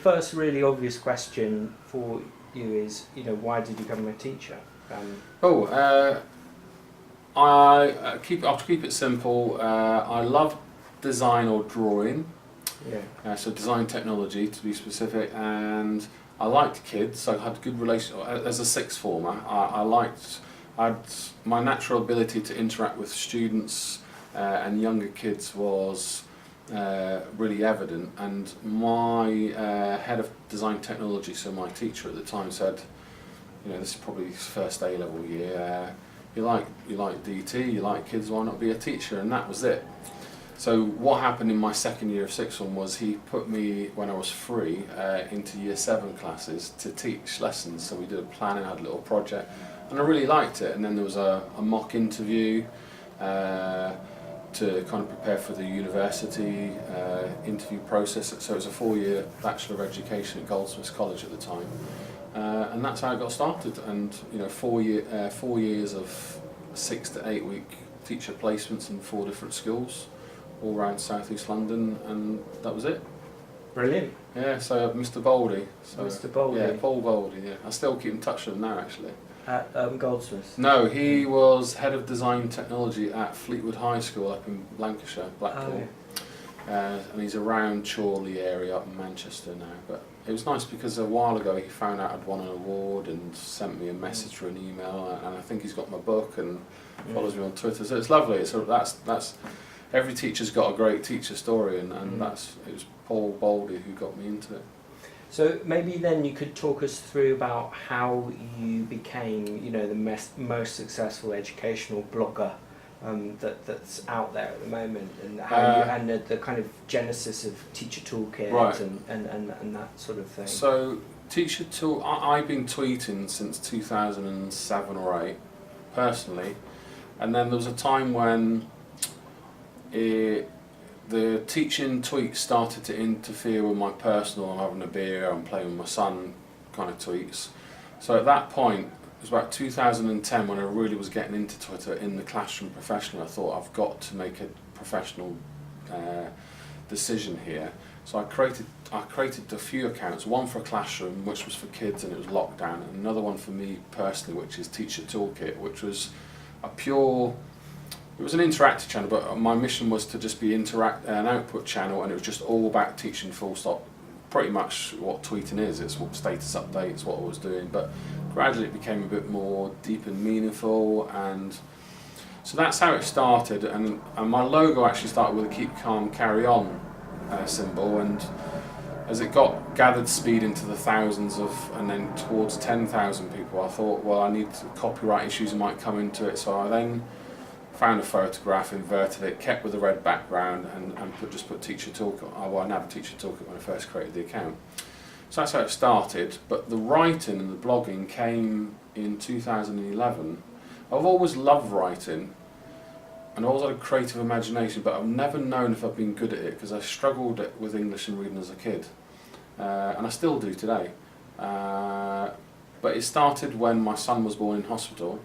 first really obvious question for you is, why did you become a teacher? I'll keep it simple. I love design or drawing. Yeah. So design technology to be specific, and I liked kids. So I had a good relationship as a sixth former. I had my natural ability to interact with students and younger kids was really evident. And my head of design technology, so my teacher at the time, said, this is probably his first A-level year. You like DT, you like kids, why not be a teacher? And that was it. So what happened in my second year of sixth form was he put me, when I was free, into year 7 classes to teach lessons. So we did a planning, had a little project, and I really liked it. And then there was a mock interview to kind of prepare for the university interview process. So it was a 4-year Bachelor of Education at Goldsmiths College at the time. And that's how I got started. And 4 years of 6 to 8 week teacher placements in 4 different schools all around South East London, and that was it. Brilliant. Yeah, so Mr. Boldy. Mr. Boldy. Yeah, Paul Boldy, yeah. I still keep in touch with him now, actually. At Goldsmiths? No, he was head of design technology at Fleetwood High School up in Lancashire, Blackpool. Oh, yeah. And he's around Chorley area up in Manchester now. But it was nice because a while ago he found out I'd won an award and sent me a message through an email, and I think he's got my book and follows me on Twitter. So it's lovely. So that's every teacher's got a great teacher story, and it was Paul Boldy who got me into it. So maybe then you could talk us through about how you became, the most successful educational blogger that's out there at the moment, and how and the kind of genesis of Teacher Toolkit, right. and that sort of thing. So Teacher Tool, I've been tweeting since 2007 or 8, personally, and then there was a time when the teaching tweets started to interfere with my personal, I'm having a beer, I'm playing with my son kind of tweets. So at that point, it was about 2010 when I really was getting into Twitter in the classroom professionally. I thought I've got to make a professional decision here. So I created a few accounts, one for a classroom, which was for kids and it was lockdown, and another one for me personally, which is Teacher Toolkit, which was it was an interactive channel, but my mission was to just be an output channel, and it was just all about teaching full stop. Pretty much what tweeting is, it's what status updates, what I was doing, but gradually it became a bit more deep and meaningful, and so that's how it started. And my logo actually started with a keep calm, carry on symbol, and as it gathered speed into the thousands and then towards 10,000 people, I thought, well, I need copyright issues might come into it, so I then found a photograph, inverted it, kept with the red background, and just put Teacher Toolkit. Well, I nabbed Teacher Toolkit when I first created the account. So that's how it started, but the writing and the blogging came in 2011. I've always loved writing, and I've always had a creative imagination, but I've never known if I've been good at it, because I struggled with English and reading as a kid, and I still do today. But it started when my son was born in hospital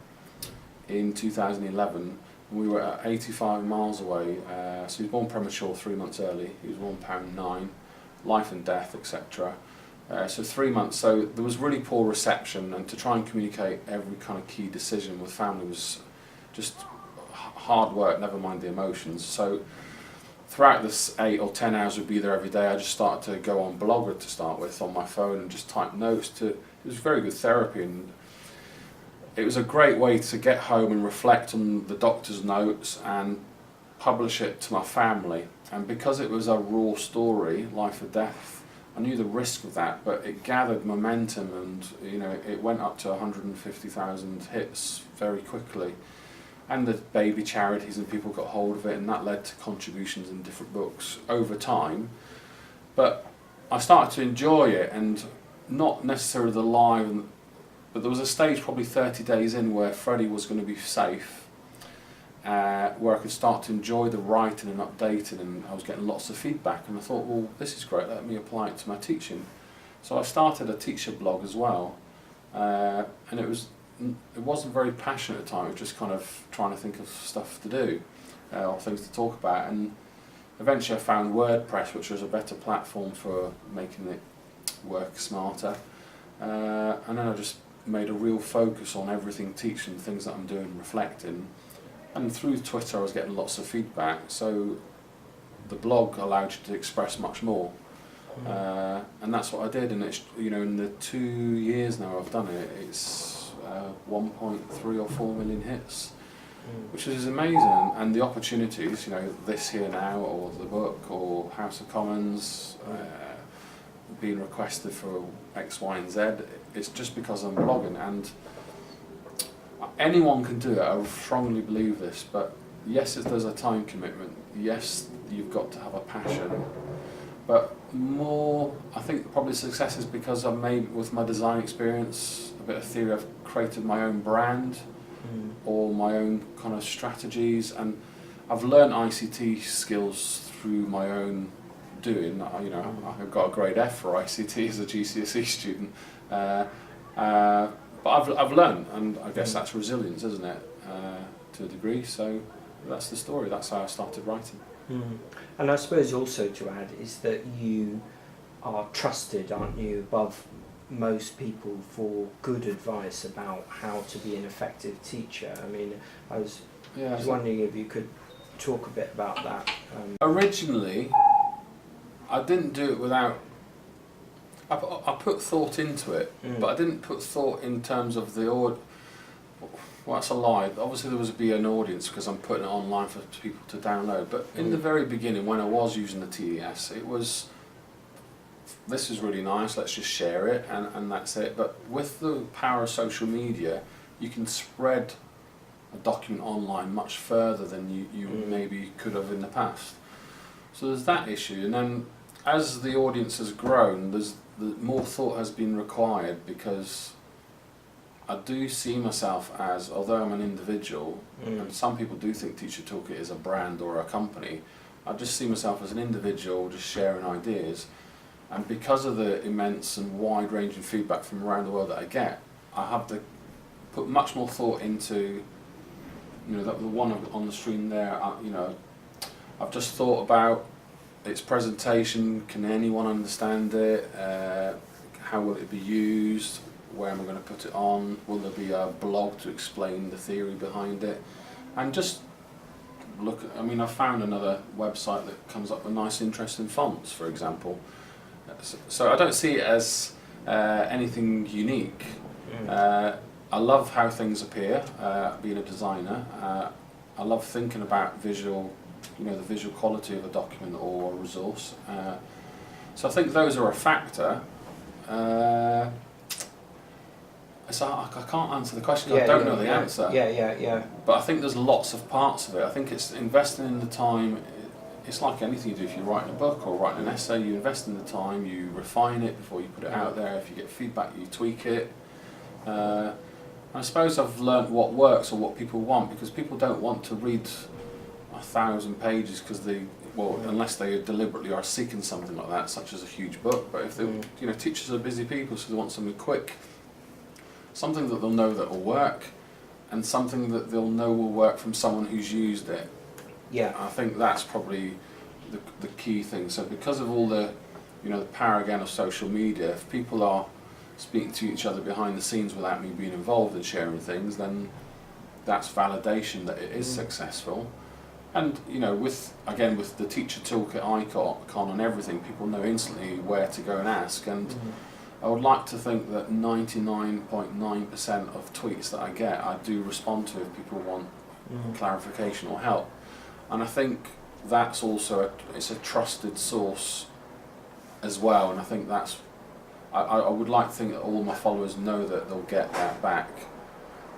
in 2011. We were at 85 miles away, so he was born premature 3 months early. He was £1.9, life and death, etc. So 3 months, so there was really poor reception, and to try and communicate every kind of key decision with family was just hard work, never mind the emotions. So throughout this 8 or 10 hours we'd be there every day, I just started to go on Blogger to start with on my phone and just type notes. It was very good therapy, and it was a great way to get home and reflect on the doctor's notes and publish it to my family. And because it was a raw story, life or death, I knew the risk of that, but it gathered momentum, and it went up to 150,000 hits very quickly. And the baby charities and people got hold of it, and that led to contributions in different books over time. But I started to enjoy it, and not necessarily the live, but there was a stage probably 30 days in where Freddie was going to be safe, where I could start to enjoy the writing and updating, and I was getting lots of feedback, and I thought, well, this is great, let me apply it to my teaching. So I started a teacher blog as well, and it wasn't very passionate at the time, it was just kind of trying to think of stuff to do, or things to talk about, and eventually I found WordPress, which was a better platform for making it work smarter. And then I just made a real focus on everything teaching, things that I'm doing, reflecting. And through Twitter I was getting lots of feedback, so the blog allowed you to express much more. And that's what I did, and it's, you know, in the 2 years now I've done it, it's 1.3 or 4 million hits, which is amazing. And the opportunities, you know, This Here Now, or the book, or House of Commons, being requested for X, Y and Z, it's just because I'm blogging. And anyone can do it, I strongly believe this, but yes, there's a time commitment, yes, you've got to have a passion, but more, I think probably success is because I've made, with my design experience, a bit of theory, I've created my own brand, or my own kind of strategies, and I've learned ICT skills through my own doing. You know, I got a grade F for ICT as a GCSE student, but I've learned, and I guess that's resilience, isn't it, to a degree. So that's the story. That's how I started writing. And I suppose also to add is that you are trusted, aren't you, above most people for good advice about how to be an effective teacher. I mean, I was wondering if you could talk a bit about that. Originally, I didn't do it without. I put thought into it, but I didn't put thought in terms of the Well, that's a lie. Obviously, there would be an audience because I'm putting it online for people to download. But in the very beginning, when I was using the TES, it was, this is really nice, let's just share it, and that's it. But with the power of social media, you can spread a document online much further than you maybe could have in the past. So there's that issue. And then as the audience has grown, more thought has been required, because I do see myself as, although I'm an individual, and some people do think Teacher Toolkit is a brand or a company, I just see myself as an individual just sharing ideas. And because of the immense and wide-ranging feedback from around the world that I get, I have to put much more thought into, you know, the one on the screen there. You know, I've just thought about its presentation. Can anyone understand it? How will it be used? Where am I going to put it on? Will there be a blog to explain the theory behind it? And just look. I mean, I found another website that comes up with nice, interesting fonts, for example. So I don't see it as anything unique. I love how things appear, being a designer. I love thinking about visual, you know, the visual quality of a document or a resource. So I think those are a factor. So I can't answer the question, I don't know the answer. But I think there's lots of parts of it. I think it's investing in the time. It's like anything you do. If you're writing a book or writing an essay, you invest in the time, you refine it before you put it out there. If you get feedback, you tweak it. I suppose I've learnt what works or what people want, because people don't want to read 1,000 pages because they, well, unless they deliberately are seeking something like that, such as a huge book. But if they, you know, teachers are busy people, so they want something quick, something that they'll know that will work, and something that they'll know will work from someone who's used it. Yeah, I think that's probably the key thing. So because of all the, you know, the power again of social media, if people are speaking to each other behind the scenes without me being involved in sharing things, then that's validation that it is successful. And you know, with the Teacher Toolkit icon and everything, people know instantly where to go and ask. And I would like to think that 99.9% of tweets that I get, I do respond to if people want clarification or help. And I think that's also it's a trusted source as well. And I think that's, I would like to think that all my followers know that they'll get that back.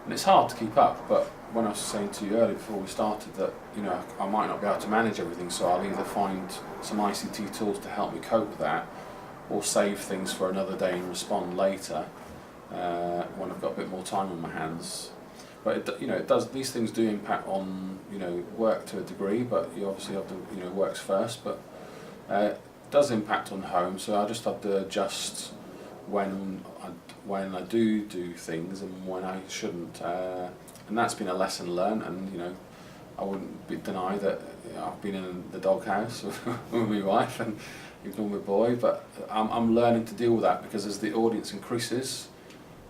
And it's hard to keep up, but when I was saying to you earlier before we started that, you know, I might not be able to manage everything, so I'll either find some ICT tools to help me cope with that, or save things for another day and respond later when I've got a bit more time on my hands. But it, you know, it does. These things do impact on, you know, work to a degree, but you obviously have to, you know, works first. But it does impact on home, so I just have to adjust when I do things and when I shouldn't. And that's been a lesson learned. And you know, I wouldn't deny that, you know, I've been in the doghouse with my wife, and ignore my boy, but I'm learning to deal with that, because as the audience increases,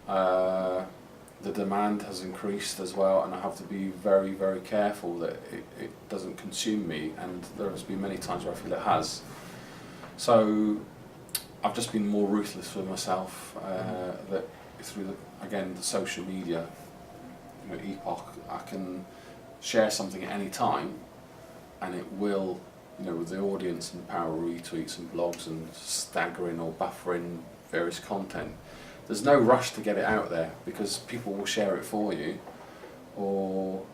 the demand has increased as well, and I have to be very, very careful that it doesn't consume me, and there has been many times where I feel it has. So I've just been more ruthless with myself, that through the social media epoch, I can share something at any time, and it will, with the audience and the power of retweets and blogs and staggering or buffering various content, there's no rush to get it out there, because people will share it for you, or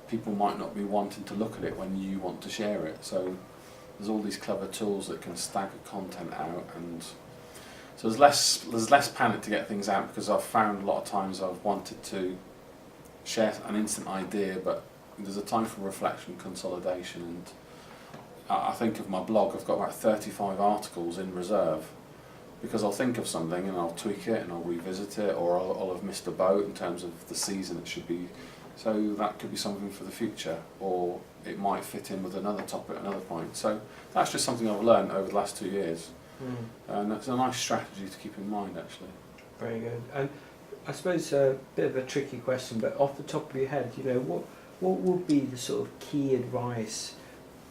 people might not be wanting to look at it when you want to share it. So there's all these clever tools that can stagger content out, and so there's less panic to get things out, because I've found a lot of times I've wanted to share an instant idea, but there's a time for reflection, consolidation, and I think of my blog, I've got about 35 articles in reserve, because I'll think of something and I'll tweak it and I'll revisit it, or I'll have missed a boat in terms of the season it should be. So that could be something for the future, or it might fit in with another topic at another point. So that's just something I've learned over the last 2 years. And that's a nice strategy to keep in mind, actually. Very good. And I suppose a bit of a tricky question, but off the top of your head, what would be the sort of key advice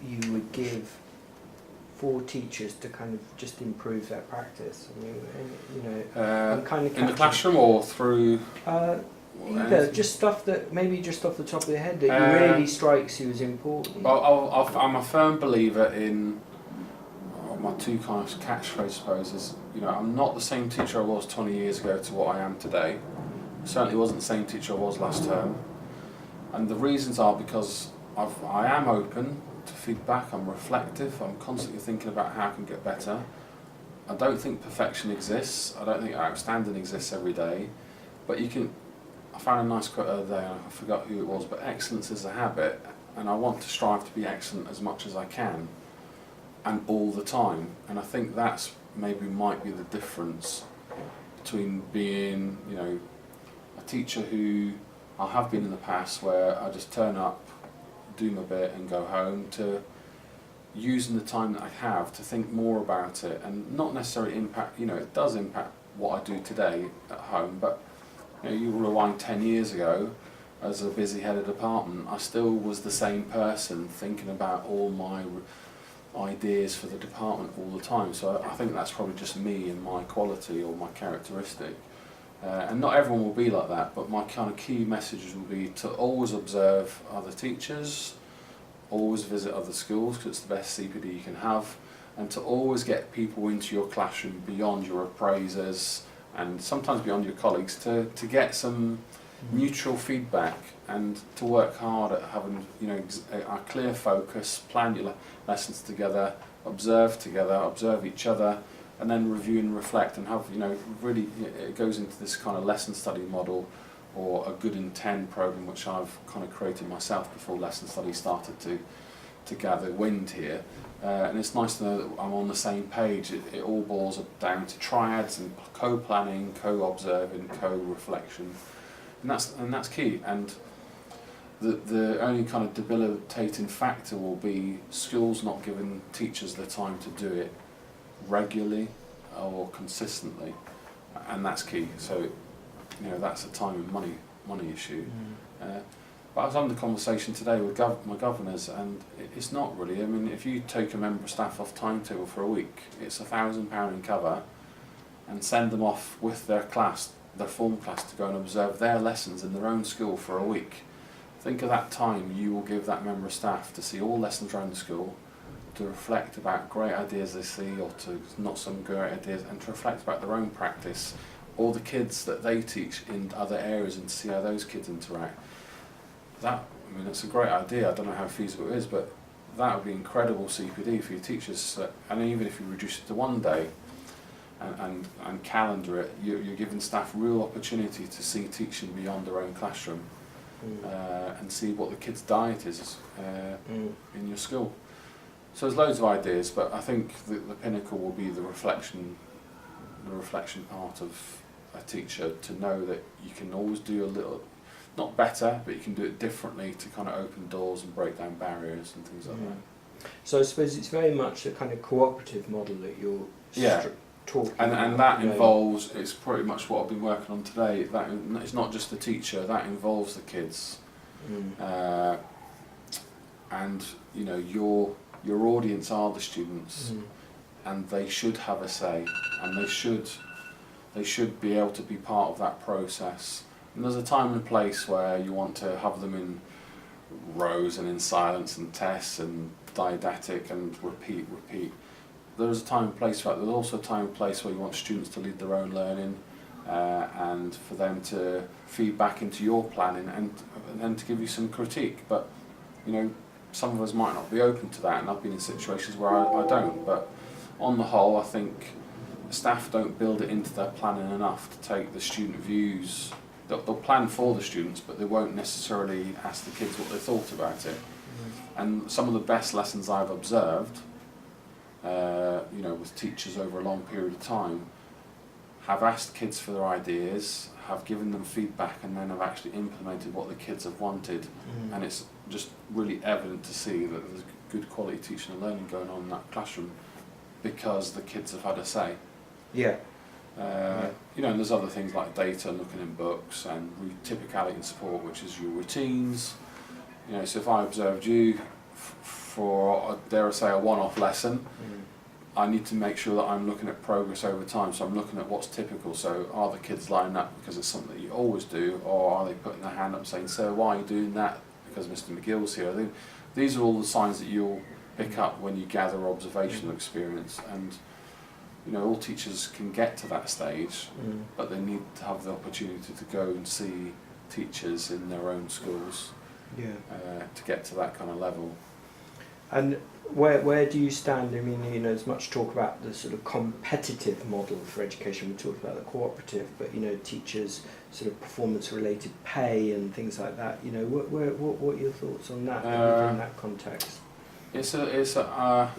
you would give for teachers to kind of just improve their practice? I mean, I'm kind of in the classroom or through. Either just stuff that maybe just off the top of your head that really strikes you as important. Well, I'm a firm believer in my two kind of catchphrases, I suppose, is I'm not the same teacher I was 20 years ago to what I am today. I certainly wasn't the same teacher I was last term, and the reasons are because I am open to feedback. I'm reflective. I'm constantly thinking about how I can get better. I don't think perfection exists. I don't think outstanding exists every day, but I found a nice quote the other day, and I forgot who it was, but excellence is a habit, and I want to strive to be excellent as much as I can, and all the time. And I think that's might be the difference between being, a teacher who I have been in the past, where I just turn up, do my bit and go home, to using the time that I have to think more about it, and not necessarily impact, it does impact what I do today at home, but you rewind 10 years ago, as a busy head of department, I still was the same person thinking about all my ideas for the department all the time. So I think that's probably just me and my quality or my characteristic. And not everyone will be like that, but my kind of key messages will be to always observe other teachers, always visit other schools, because it's the best CPD you can have, and to always get people into your classroom beyond your appraisers, and sometimes beyond your colleagues, to get some neutral feedback, and to work hard at having a clear focus, plan your lessons together, observe each other, and then review and reflect, and have really, it goes into this kind of lesson study model, or a good in 10 program, which I've kind of created myself before lesson study started to gather wind here. And it's nice to know that I'm on the same page. It all boils down to triads and co-planning, co-observing, co-reflection, and that's key. And the only kind of debilitating factor will be schools not giving teachers the time to do it regularly or consistently, and that's key. So that's a time and money issue. But I was having the conversation today with my governors, and it's not really. I mean, if you take a member of staff off timetable for a week, it's £1,000 in cover, and send them off with their form class, to go and observe their lessons in their own school for a week. Think of that time you will give that member of staff to see all lessons around the school, to reflect about great ideas they see, or to not some great ideas, and to reflect about their own practice, or the kids that they teach in other areas, and to see how those kids interact. It's a great idea. I don't know how feasible it is, but that would be incredible CPD for your teachers. And even if you reduce it to one day and calendar it, you're giving staff real opportunity to see teaching beyond their own classroom, and see what the kids' diet is in your school. So there's loads of ideas, but I think the pinnacle will be the reflection part of a teacher, to know that you can always do a little, not better, but you can do it differently, to kind of open doors and break down barriers and things like that. So I suppose it's very much a kind of cooperative model that you're Yeah. talking And about. that you know. involves, it's pretty much what I've been working on today, that it's not just the teacher, that involves the kids. Mm. And you know, your audience are the students, Mm. and they should have a say, and they should be able to be part of that process. And there's a time and place where you want to have them in rows and in silence and tests and didactic and repeat. There's a time and place for that. There's also a time and place where you want students to lead their own learning, and for them to feed back into your planning and then to give you some critique. But you know, some of us might not be open to that, and I've been in situations where I don't. But on the whole, I think staff don't build it into their planning enough to take the student views. They'll plan for the students, but they won't necessarily ask the kids what they thought about it. And some of the best lessons I've observed, you know, with teachers over a long period of time, have asked kids for their ideas, have given them feedback, and then have actually implemented what the kids have wanted. Mm. And it's just really evident to see that there's good quality teaching and learning going on in that classroom because the kids have had a say. Yeah. You know, and there's other things like data, looking in books, and typicality and support, which is your routines. You know, so if I observed you for, dare I say, a one-off lesson, I need to make sure that I'm looking at progress over time. So I'm looking at what's typical. So are the kids lining up because it's something that you always do, or are they putting their hand up saying, "Sir, why are you doing that? Because Mr. McGill's here." These are all the signs that you'll pick up when you gather observational experience. And you know, all teachers can get to that stage, but they need to have the opportunity to go and see teachers in their own schools, to get to that kind of level. And where do you stand? I mean, you know, there's much talk about the sort of competitive model for education. We talked about the cooperative, but you know, teachers' sort of performance-related pay and things like that. You know, what are your thoughts on that in that context? I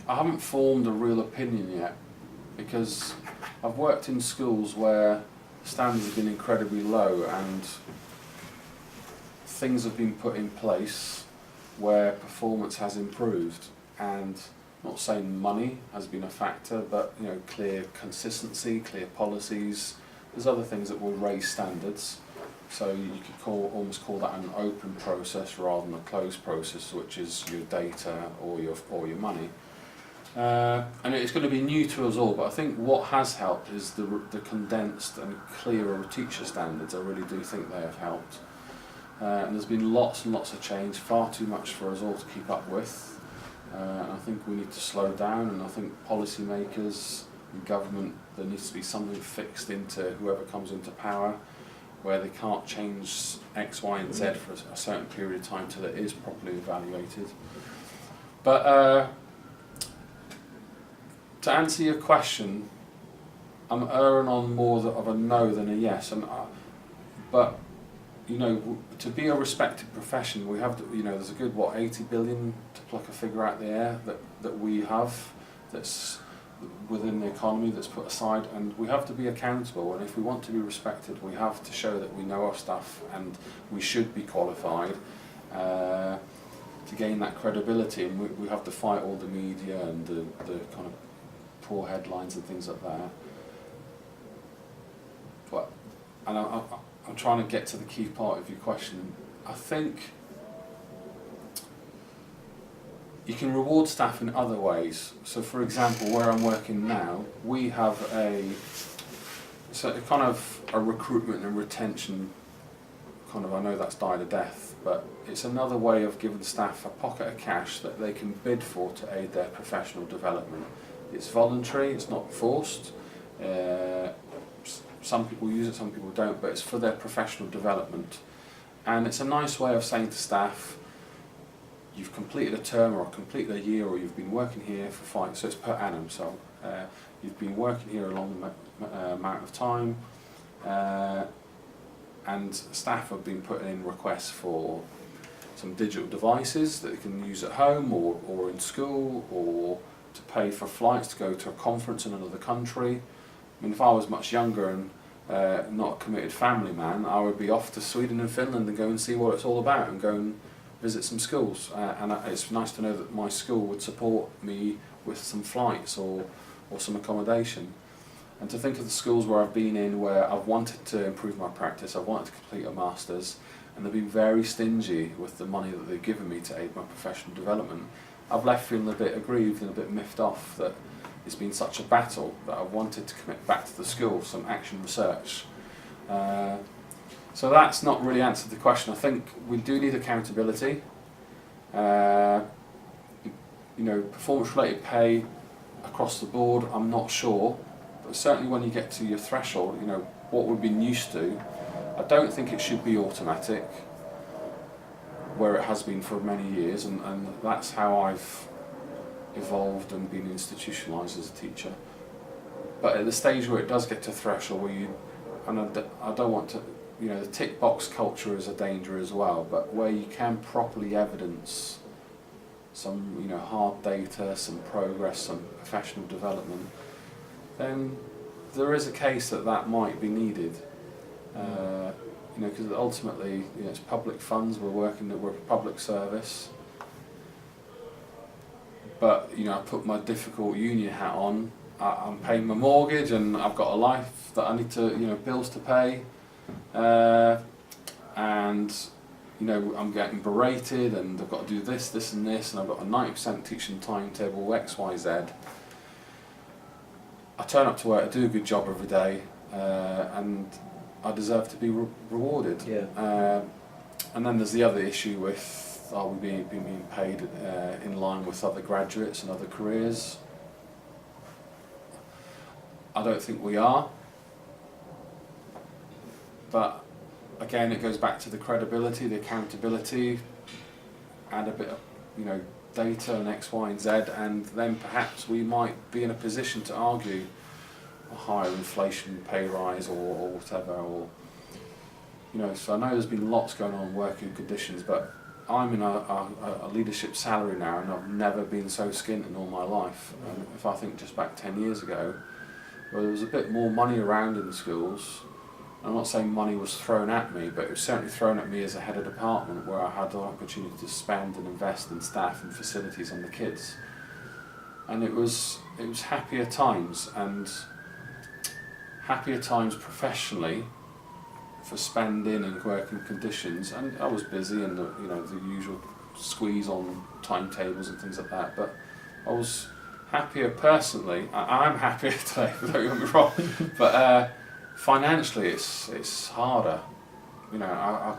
haven't formed a real opinion yet, because I've worked in schools where standards have been incredibly low and things have been put in place where performance has improved, and I'm not saying money has been a factor, but you know, clear consistency, clear policies. There's other things that will raise standards, so you could almost call that an open process rather than a closed process, which is your data or your money. And it's going to be new to us all, but I think what has helped is the condensed and clearer teacher standards. I really do think they have helped. And there's been lots and lots of change, far too much for us all to keep up with. And I think we need to slow down, and I think policymakers and government, there needs to be something fixed into whoever comes into power, where they can't change X, Y and Z for a certain period of time till it is properly evaluated. But to answer your question, I'm erring on more of a no than a yes. But you know, to be a respected profession, we have to, you know, there's a good 80 billion, to pluck a figure out the air, that we have, that's within the economy, that's put aside, and we have to be accountable. And if we want to be respected, we have to show that we know our stuff, and we should be qualified to gain that credibility. And we have to fight all the media and the kind of poor headlines and things like that. But I'm trying to get to the key part of your question. I think you can reward staff in other ways. So for example, where I'm working now, we have a kind of a recruitment and retention kind of, I know that's died a death, but it's another way of giving staff a pocket of cash that they can bid for to aid their professional development. It's voluntary, it's not forced. Some people use it, some people don't, but it's for their professional development. And it's a nice way of saying to staff, you've completed a term or completed a year, or you've been working here for 5, so it's per annum, so you've been working here a long amount of time, and staff have been putting in requests for some digital devices that they can use at home or in school, or to pay for flights to go to a conference in another country. I mean, if I was much younger and not a committed family man, I would be off to Sweden and Finland and go and see what it's all about, and go and visit some schools, and it's nice to know that my school would support me with some flights or some accommodation. And to think of the schools where I've been in where I've wanted to improve my practice, I've wanted to complete a master's, and they've been very stingy with the money that they've given me to aid my professional development. I've left feeling a bit aggrieved and a bit miffed off that it's been such a battle that I've wanted to commit back to the school, some action research. So that's not really answered the question. I think we do need accountability. Performance-related pay across the board, I'm not sure, but certainly when you get to your threshold, what we've been used to, I don't think it should be automatic, where it has been for many years, and that's how I've evolved and been institutionalised as a teacher. But at the stage where it does get to a threshold where I don't want to, the tick box culture is a danger as well, but where you can properly evidence some hard data, some progress, some professional development, then there is a case that might be needed. Because ultimately, it's public funds, we're a public service. But I put my difficult union hat on. I'm paying my mortgage, and I've got a life that I need to, bills to pay, and I'm getting berated, and I've got to do this, and this, and I've got a 90% teaching timetable, X, Y, Z. I turn up to work, I do a good job every day, and I deserve to be rewarded. Yeah. And then there's the other issue with, are we being paid in line with other graduates and other careers? I don't think we are. But again, it goes back to the credibility, the accountability, add a bit of data and X, Y, and Z, and then perhaps we might be in a position to argue a higher inflation pay rise or whatever, or so I know there's been lots going on in working conditions, but I'm in a leadership salary now, and I've never been so skint in all my life. And if I think just back 10 years ago, where there was a bit more money around in the schools, I'm not saying money was thrown at me, but it was certainly thrown at me as a head of department, where I had the opportunity to spend and invest in staff and facilities on the kids. And it was happier times, and happier times professionally for spending and working conditions. And I was busy, and the usual squeeze on timetables and things like that. But I was happier personally. I'm happier today, don't get me wrong. But financially, it's harder. I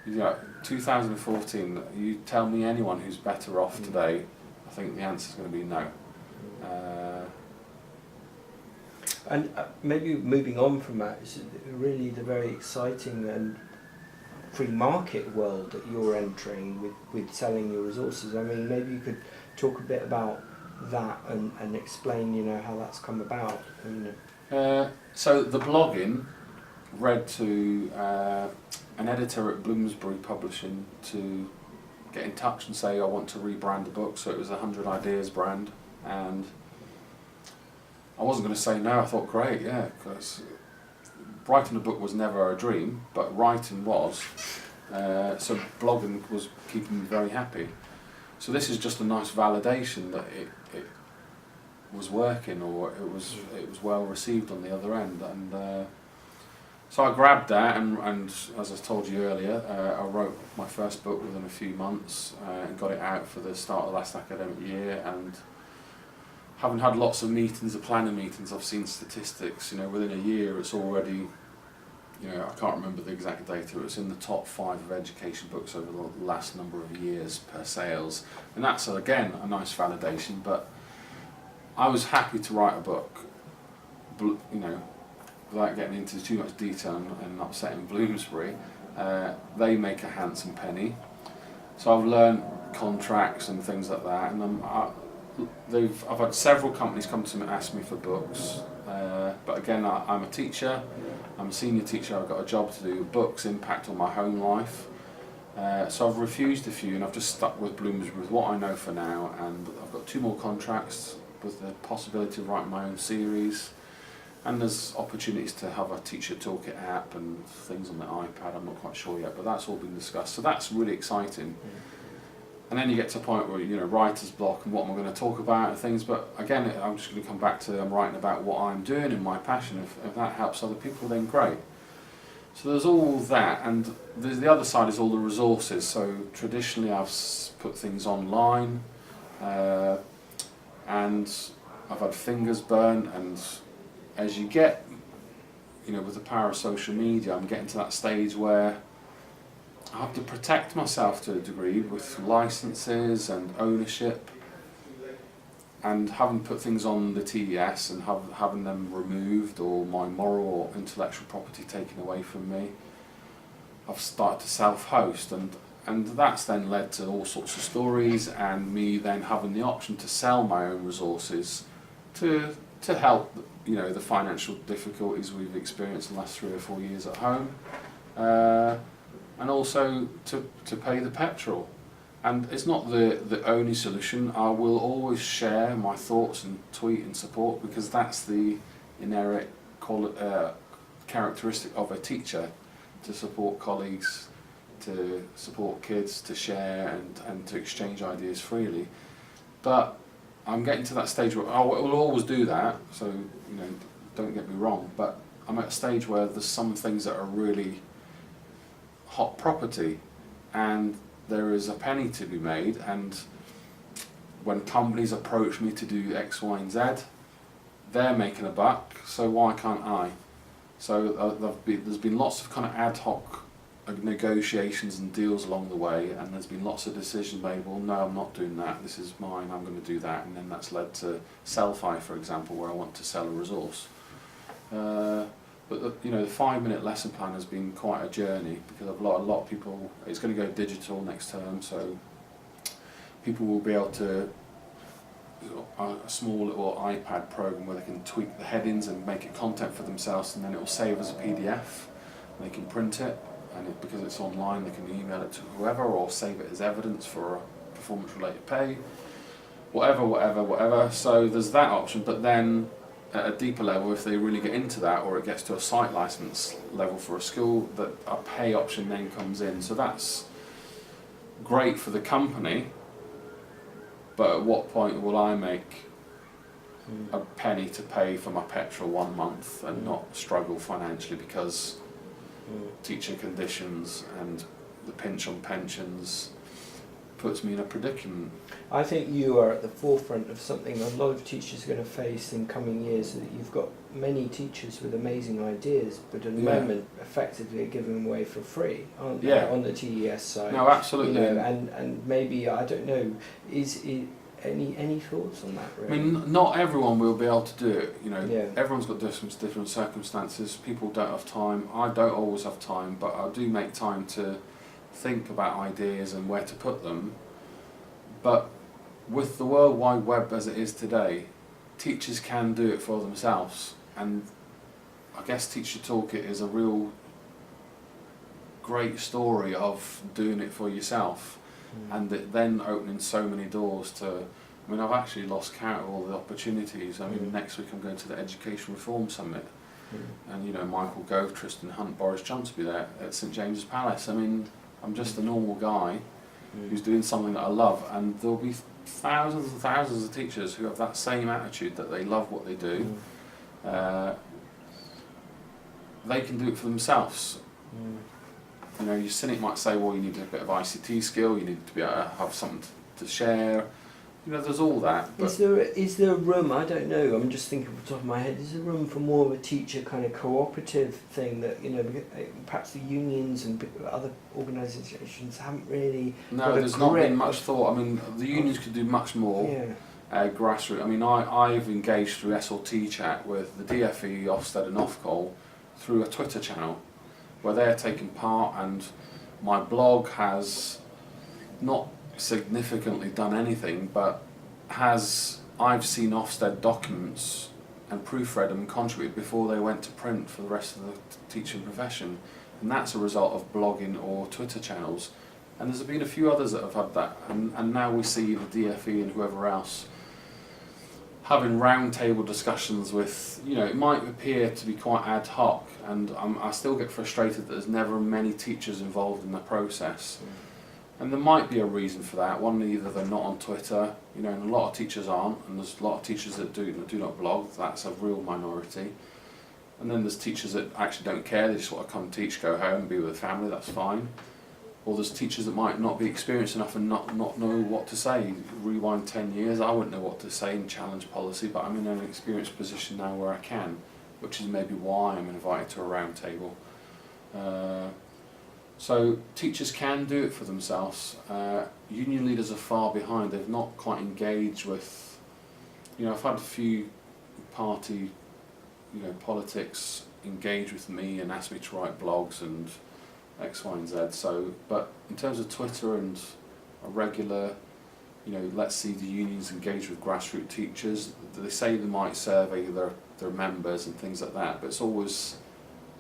can't. 2014. You tell me anyone who's better off today, I think the answer's going to be no. And maybe moving on from that, it's really the very exciting and free market world that you're entering with selling your resources. I mean, maybe you could talk a bit about that and explain, how that's come about. So the blogging led to an editor at Bloomsbury Publishing to get in touch and say, I want to rebrand the book. So it was a 100 Ideas brand, and I wasn't going to say no. I thought, great, yeah, because writing a book was never a dream, but writing was. So blogging was keeping me very happy. So this is just a nice validation that it was working, or it was well received on the other end. And so I grabbed that, and as I told you earlier, I wrote my first book within a few months and got it out for the start of last academic year. And having had lots of meetings, of planning meetings, I've seen statistics. Within a year, it's already, I can't remember the exact data. It's in the top 5 of education books over the last number of years per sales, and that's again a nice validation. But I was happy to write a book, without getting into too much detail and upsetting Bloomsbury. They make a handsome penny, so I've learned contracts and things like that, and I've had several companies come to me and ask me for books, but again, I'm a teacher, I'm a senior teacher, I've got a job to do. Books impact on my home life, so I've refused a few, and I've just stuck with Bloomsbury with what I know for now. And I've got 2 more contracts with the possibility of writing my own series, And there's opportunities to have a Teacher Toolkit app and things on the iPad. I'm not quite sure yet, but that's all been discussed. So that's really exciting. And then you get to a point where, writer's block and what am I going to talk about and things. But again, I'm just going to come back to I'm writing about what I'm doing and my passion. If that helps other people, then great. So there's all that, and the other side is all the resources. So traditionally I've put things online, and I've had fingers burnt, and as you get, with the power of social media, I'm getting to that stage where I have to protect myself to a degree with licenses and ownership, and having put things on the TES and having them removed or my moral or intellectual property taken away from me, I've started to self-host, and that's then led to all sorts of stories, and me then having the option to sell my own resources to help the financial difficulties we've experienced in the last 3 or 4 years at home, and also to pay the petrol. And it's not the only solution. I will always share my thoughts and tweet and support, because that's the inherent characteristic of a teacher, to support colleagues, to support kids, to share and to exchange ideas freely. But I'm getting to that stage where I will always do that, so don't get me wrong, but I'm at a stage where there's some things that are really hot property, and there is a penny to be made, and when companies approach me to do X, Y and Z, they're making a buck, so why can't I? So there's been lots of kind of ad hoc negotiations and deals along the way, and there's been lots of decisions made, well no, I'm not doing that, this is mine, I'm going to do that, and then that's led to Selfie, for example, where I want to sell a resource. But the 5-minute lesson plan has been quite a journey, because a lot of people, it's going to go digital next term, so people will be able to, a small little iPad program where they can tweak the headings and make it content for themselves, and then it will save as a PDF, they can print it, and because it's online they can email it to whoever, or save it as evidence for performance related pay, whatever. So there's that option, but then at a deeper level, if they really get into that, or it gets to a site license level for a school, that a pay option then comes in. So that's great for the company, but at what point will I make a penny to pay for my petrol 1 month and not struggle financially because teacher conditions and the pinch on pensions puts me in a predicament? I think you are at the forefront of something a lot of teachers are going to face in coming years, that you've got many teachers with amazing ideas, but at the moment effectively are giving them away for free, aren't they, on the TES side? No, absolutely. And maybe, I don't know, is any thoughts on that, really? I mean, not everyone will be able to do it, everyone's got different circumstances, people don't have time, I don't always have time, but I do make time to think about ideas and where to put them. But with the World Wide Web as it is today, teachers can do it for themselves, and I guess Teacher Toolkit is a real great story of doing it for yourself, and it then opening so many doors to, I've actually lost count of all the opportunities. Next week I'm going to the Education Reform Summit, and Michael Gove, Tristan Hunt, Boris Johnson will be there at St James's Palace. I'm just a normal guy who's doing something that I love, and there'll be thousands and thousands of teachers who have that same attitude, that they love what they do. They can do it for themselves. Your cynic might say, well, you need a bit of ICT skill, you need to be able to have something to share. There's all that. But is there room, I don't know, I'm just thinking off the top of my head, is there room for more of a teacher kind of cooperative thing that, perhaps the unions and other organisations haven't really there's not been much thought. The unions could do much more. Grassroots. I've engaged through SLT chat with the DFE, Ofsted and Ofcol through a Twitter channel where they're taking part, and my blog has not significantly done anything, but I've seen Ofsted documents and proofread them and contributed before they went to print for the rest of the teaching profession, and that's a result of blogging or Twitter channels. And there's been a few others that have had that, and now we see the DFE and whoever else having roundtable discussions with, it might appear to be quite ad hoc, and I still get frustrated that there's never many teachers involved in the process. And there might be a reason for that. One, either they're not on Twitter, and a lot of teachers aren't, and there's a lot of teachers that do not blog. That's a real minority. And then there's teachers that actually don't care, they just want to come teach, go home, and be with the family, that's fine. Or there's teachers that might not be experienced enough and not know what to say. Rewind 10 years, I wouldn't know what to say and challenge policy, but I'm in an experienced position now where I can, which is maybe why I'm invited to a round table. So teachers can do it for themselves. Union leaders are far behind. They've not quite engaged with, I've had a few party, politics engage with me and ask me to write blogs and X, Y and Z. So, but in terms of Twitter and a regular, let's see the unions engage with grassroots teachers. They say they might survey their members and things like that, but it's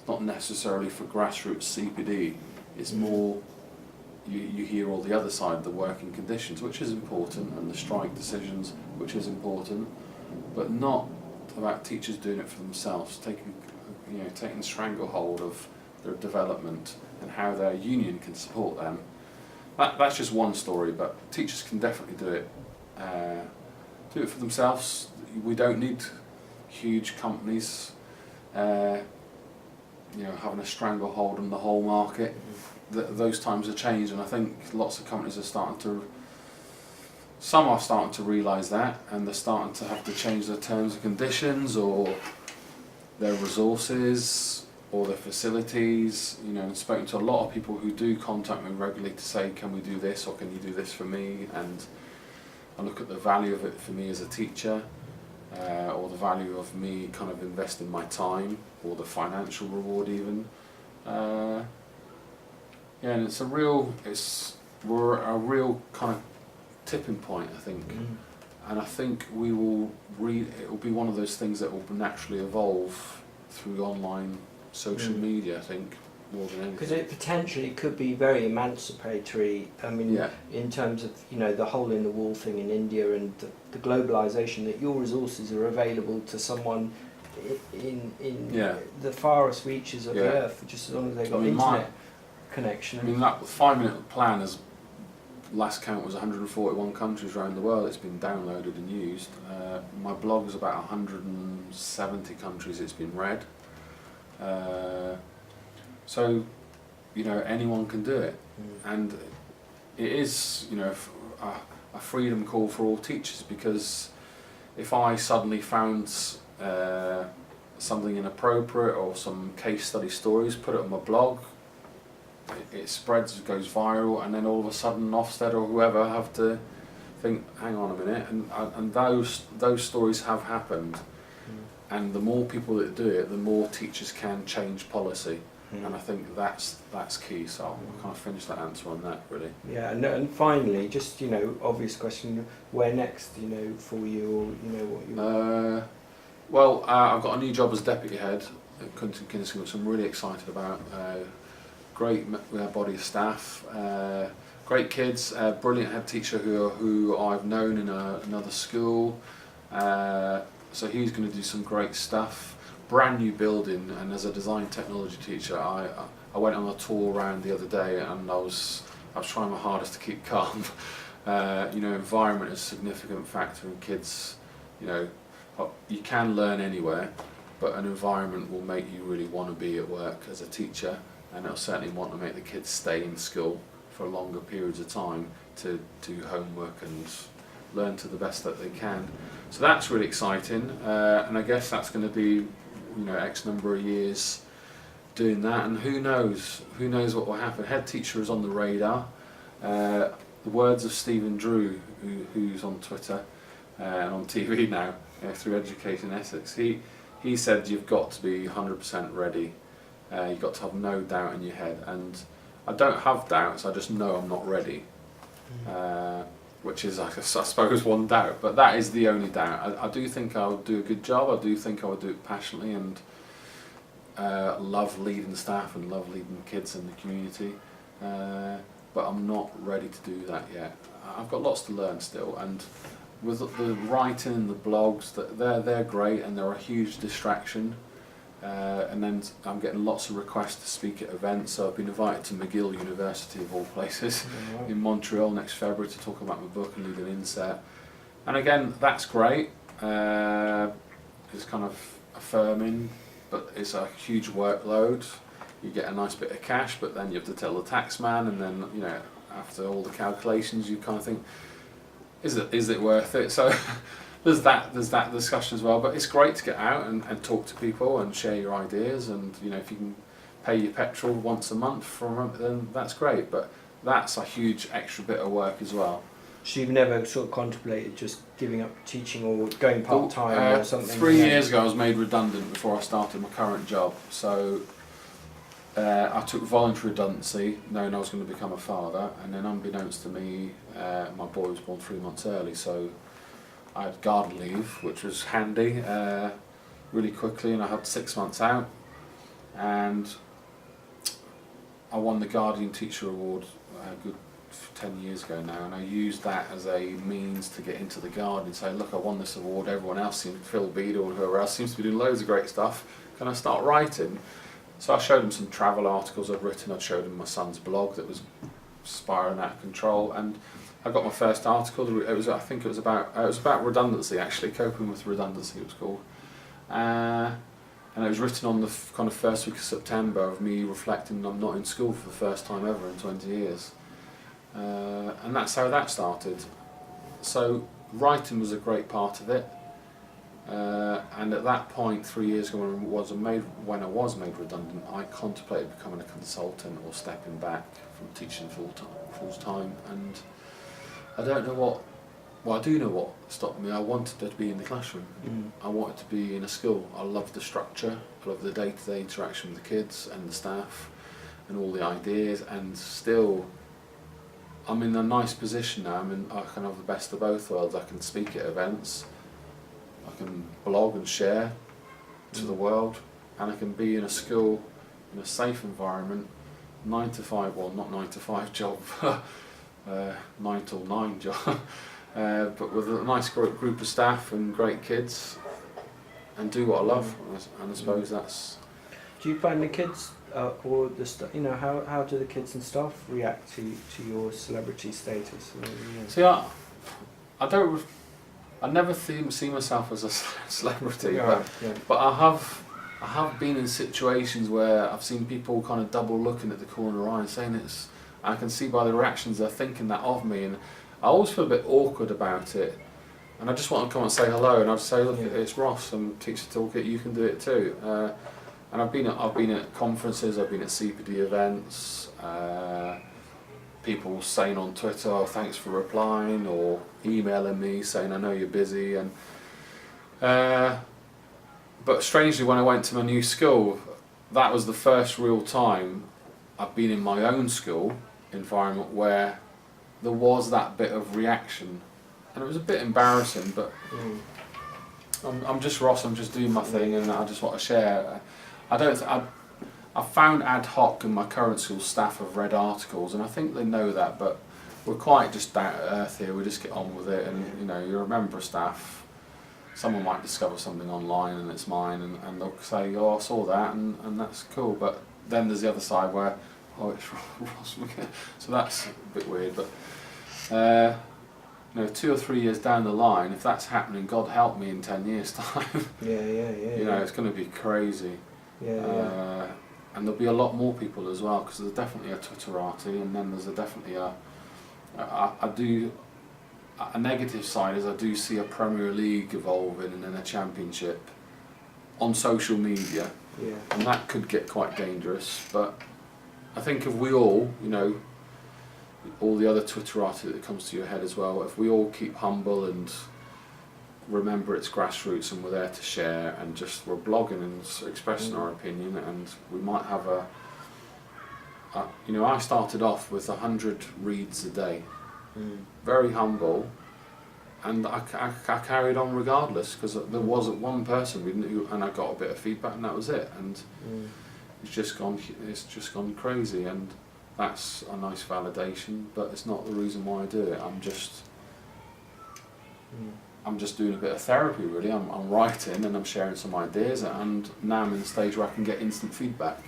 not necessarily for grassroots CPD. It's more, you hear all the other side, the working conditions, which is important, and the strike decisions, which is important, but not about teachers doing it for themselves, taking the stranglehold of their development and how their union can support them. That's just one story, but teachers can definitely do it. Do it for themselves. We don't need huge companies, having a stranglehold on the whole market. Those times have changed, and I think lots of companies some are starting to realise that, and they're starting to have to change their terms and conditions, or their resources, or their facilities. I've spoken to a lot of people who do contact me regularly to say, can we do this, or can you do this for me? And I look at the value of it for me as a teacher, or the value of me kind of investing my time, or the financial reward even. And we're a real kind of tipping point, I think. And I think it will be one of those things that will naturally evolve through online social media, I think, more than anything. Because it potentially could be very emancipatory. I mean, in terms of the hole in the wall thing in India, and the globalization, that your resources are available to someone in the farthest reaches of the earth, just as long as they've got internet connection. I mean, that 5-minute plan is, last count was 141 countries around the world it's been downloaded and used. My blog is about 170 countries it's been read. So, anyone can do it. And it is, a freedom call for all teachers, because if I suddenly found something inappropriate or some case study stories, put it on my blog, it spreads, goes viral, and then all of a sudden Ofsted or whoever have to think, hang on a minute, and those stories have happened. And the more people that do it, the more teachers can change policy. And I think that's key. So I'll kind of finish that answer on that, really. Yeah, and finally, just obvious question: where next? For you, or what you. Well, I've got a new job as deputy head at Cunton Kindersley, which I'm really excited about. Great body of staff, great kids, brilliant head teacher who I've known in another school. So he's going to do some great stuff. Brand new building, and as a design technology teacher, I went on a tour around the other day, and I was trying my hardest to keep calm. Environment is a significant factor in kids. You can learn anywhere, but an environment will make you really want to be at work as a teacher, and it'll certainly want to make the kids stay in school for longer periods of time to do homework and learn to the best that they can. So that's really exciting, and I guess that's going to be X number of years doing that, and who knows what will happen. Head teacher is on the radar. The words of Stephen Drew, who's on Twitter and on TV now through Education Essex, he said you've got to be 100% ready. You've got to have no doubt in your head, and I don't have doubts, I just know I'm not ready, which is, I suppose, one doubt, but that is the only doubt. I do think I would do a good job, I do think I would do it passionately, and love leading staff and love leading kids in the community, but I'm not ready to do that yet. I've got lots to learn still, and with the writing and the blogs, they're great and they're a huge distraction. And then I'm getting lots of requests to speak at events. So I've been invited to McGill University of all places in Montreal next February to talk about my book and lead an inset. And again, that's great. It's kind of affirming, but it's a huge workload. You get a nice bit of cash, but then you have to tell the tax man, and then, you know, after all the calculations, you kind of think, is it worth it? So there's that discussion as well. But it's great to get out and talk to people and share your ideas, and, you know, if you can pay your petrol once a month from it, then that's great. But that's a huge extra bit of work as well. So you've never sort of contemplated just giving up teaching or going part-time or something? 3 years ago I was made redundant before I started my current job. So I took voluntary redundancy knowing I was going to become a father, and then unbeknownst to me, my boy was born 3 months early, so I had garden leave, which was handy, really quickly, and I had 6 months out, and I won the Guardian Teacher Award a good 10 years ago now, and I used that as a means to get into the Guardian, say, look, I won this award, everyone else seems, Phil Beadle and whoever else seems to be doing loads of great stuff, can I start writing? So I showed him some travel articles I'd written, I'd showed him my son's blog that was spiraling out of control, and I got my first article. It was, I think it was about redundancy, actually, coping with redundancy it was called, and it was written on the kind of first week of September of me reflecting I'm not in school for the first time ever in 20 years, and that's how that started. So writing was a great part of it. And at that point, 3 years ago, when I was made redundant, I contemplated becoming a consultant or stepping back from teaching full time. And I don't know what. Well, I do know what stopped me. I wanted to be in the classroom. I wanted to be in a school. I love the structure. I love the day-to-day interaction with the kids and the staff, and all the ideas. And still, I'm in a nice position now. I can have the best of both worlds. I can speak at events. I can blog and share to the world, and I can be in a school in a safe environment, 9 to 5, well, not 9 to 5 job, 9 till 9 job, but with a nice group of staff and great kids, and do what I love. And I suppose that's. Do you find the kids or the you know, how do the kids and staff react to your celebrity status? See, I never see myself as a celebrity, but I have been in situations where I've seen people kind of double looking at the corner of their eye and saying it's. I can see by the reactions they're thinking that of me, and I always feel a bit awkward about it. And I just want to come and say hello, and I'd say, look, it's Ross, I'm Teacher Toolkit, you can do it too. And I've been at conferences, I've been at CPD events. People saying on Twitter, oh, thanks for replying, or emailing me saying I know you're busy, and but strangely when I went to my new school, that was the first real time I've been in my own school environment where there was that bit of reaction, and it was a bit embarrassing, but I'm just Ross, I'm just doing my thing, and I just want to share. I found ad hoc in my current school staff have read articles, and I think they know that, but we're quite just down to earth here, we just get on with it, and you know, you're a member of staff, someone might discover something online and it's mine, and they'll say, oh, I saw that, and that's cool, but then there's the other side where, oh, it's Ross McGill, so that's a bit weird, but you know, 2 or 3 years down the line, if that's happening, God help me in 10 years time, you know, it's going to be crazy. And there'll be a lot more people as well, because there's definitely a Twitterati, and then there's definitely a negative side is I do see a Premier League evolving and then a Championship on social media, and that could get quite dangerous. But I think if we all, you know, all the other Twitterati that comes to your head as well, if we all keep humble and remember it's grassroots and we're there to share, and just we're blogging and expressing our opinion, and we might have you know, I started off with 100 reads a day, very humble, and I carried on regardless, because there wasn't one person and I got a bit of feedback, and that was it, and it's just gone crazy, and that's a nice validation, but it's not the reason why I do it. I'm just I'm just doing a bit of therapy really. I'm writing and I'm sharing some ideas, and now I'm in the stage where I can get instant feedback.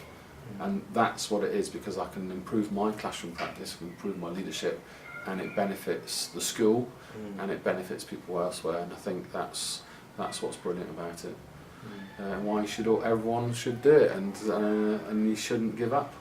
And that's what it is, because I can improve my classroom practice, improve my leadership, and it benefits the school and it benefits people elsewhere. And I think that's what's brilliant about it. Why should everyone should do it, and you shouldn't give up.